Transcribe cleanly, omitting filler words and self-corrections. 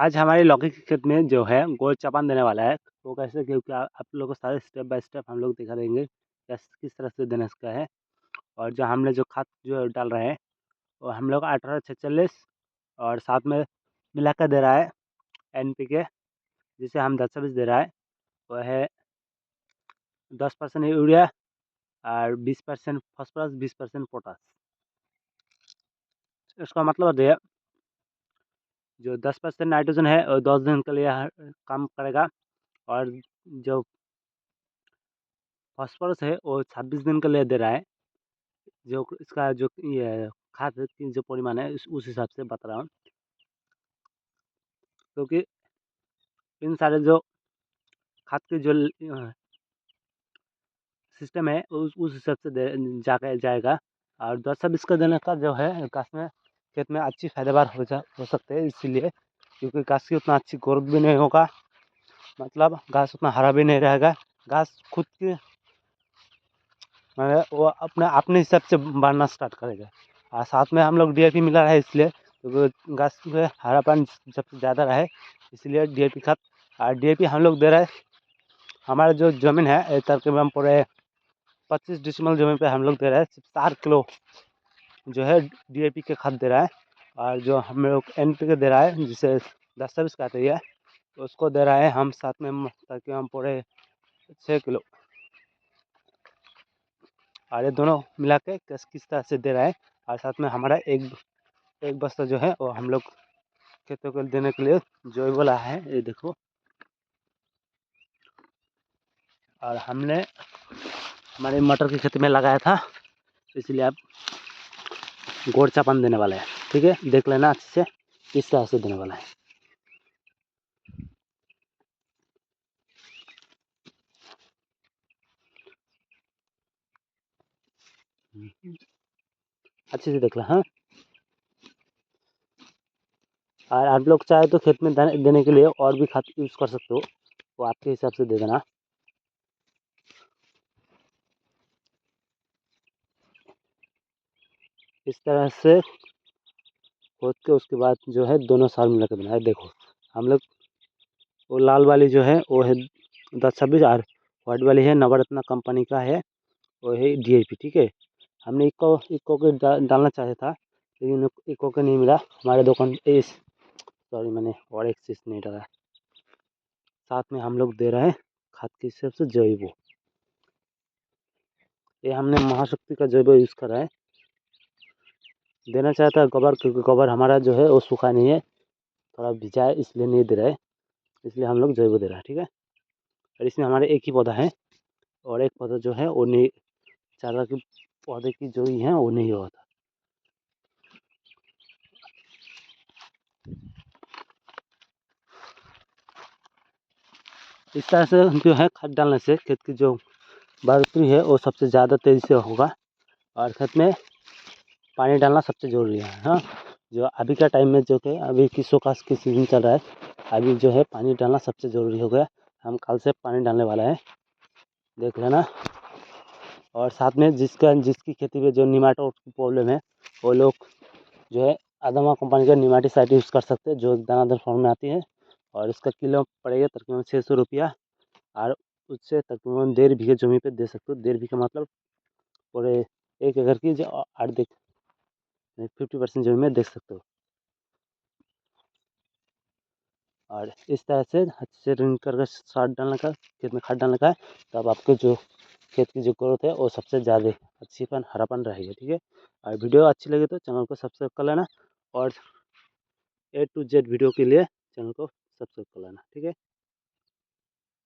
आज हमारे लौकी के खेत में जो है गोल चपान देने वाला है। वो कैसे, क्योंकि आप लोगों को सारे स्टेप बाय स्टेप हम लोग दिखा देंगे किस तरह से देना इसका है। और जो हमने जो खाद जो डाल रहे हैं वो हम लोग 1846 और साथ में मिलाकर दे रहा है NPK, जिसे हम 10-20 दे रहा है। वह है 10% यूरिया और 20% फॉस्फोरस, 20% पोटास। इसका मतलब है जो 10% नाइट्रोजन है वो 10 दिन के लिए काम करेगा, और जो फॉस्फोरस है वो 26 दिन के लिए दे रहा है। जो इसका जो ये खाद की जो परिमाण है उस हिसाब से बता रहा हूँ, क्योंकि इन सारे जो खाद की जो सिस्टम है उस हिसाब से जाएगा। और 10-20 का देने का जो है घास में खेत में अच्छी पैदावार हो सकते हैं, इसीलिए क्योंकि घास की उतना अच्छी ग्रोथ भी नहीं होगा, मतलब घास उतना हरा भी नहीं रहेगा। घास खुद की वो अपने हिसाब से बढ़ना स्टार्ट करेगा। और साथ में हम लोग DAP मिला रहा है, इसलिए क्योंकि घास में हरापन सबसे ज़्यादा रहे, इसलिए DAP खाद। और DAP हम लोग दे रहे हैं। हमारा जो ज़मीन है तकरीबन पूरे 25 डिसमल ज़मीन पे हम लोग दे रहे हैं सिर्फ 4 किलो जो है DAP के खाद दे रहा है। और जो हम लोग NPK दे रहा है, जिसे 10-20 कहते हैं, तो उसको दे रहा है हम साथ में तकरीबन पूरे 6 किलो। और ये दोनों मिला के किस तरह से दे रहा है। और साथ में हमारा एक बस्ता जो है वो हम लोग खेतों को देने के लिए जो बोला है, ये देखो। और हमने हमारे मटर की खेती में लगाया था, इसलिए आप गोड़ चापान देने वाला है। ठीक है, देख लेना अच्छे से किस तरह से देने वाला है। अच्छे से देख लो। हाँ, और आप लोग चाहे तो खेत में देने के लिए और भी खाद यूज़ कर सकते हो, वो आपके हिसाब से दे देना। इस तरह से खोद के उसके बाद जो है दोनों साल मिला के देना है। देखो हम लोग वो लाल वाली जो है वो है 10-26, और वाइट वाली है नवरत्ना कंपनी का है, वो है DAP। ठीक है, हमने इको के डालना चाहे था, लेकिन इको के नहीं मिला हमारे दुकान। सॉरी, मैंने और एक चीज़ नहीं डाला। साथ में हम लोग दे रहे हैं खाद के हिसाब से जैव। ये हमने महाशक्ति का जैव यूज़ करा है। देना चाहता है गोबर, क्योंकि गोबर हमारा जो है वो सूखा नहीं है, थोड़ा भिजा है, इसलिए नहीं दे रहा है। इसलिए हम लोग जैव दे रहा है। ठीक है, और इसमें हमारे एक ही पौधा है, और एक पौधा जो है वो नहीं, चारा के पौधे की जो ही है वो नहीं हुआ था। इस तरह से जो है खाद डालने से खेत की जो बढ़ोतरी है वो सबसे ज़्यादा तेज़ी से होगा। और खेत में पानी डालना सबसे ज़रूरी है। हाँ, जो अभी का टाइम में जो कि अभी ग्रीष्मों का सीजन चल रहा है, अभी जो है पानी डालना सबसे ज़रूरी हो गया। हम कल से पानी डालने वाला है, देख लेना। और साथ में जिसकी खेती में जो निमाटोड की प्रॉब्लम है, वो लोग जो है अदमा कंपनी का निमाटीसाइड यूज़ कर सकते हैं, जो दानादार फॉर्म में आती है। और इसका किलो पड़ेगा तकरीबन 600 रुपया। और उससे तकरीबन 1.5 बीघे जमीन पे दे सकते हो। 1.5 बीघा मतलब पूरे 1 एकड़ की जो 50% जमीन में दे सकते हो। और इस तरह से अच्छे से रिंग करके खाद डालने का, खेत में खाद डालने का है, तब आपके जो खेत की जो ग्रोथ है वो सबसे ज़्यादा अच्छीपन हरापन रहेगा। ठीक है, और वीडियो अच्छी लगे तो चैनल को सब्सक्राइब कर लेना, और A to Z वीडियो के लिए चैनल को सब्सक्राइब कर लेना। ठीक है।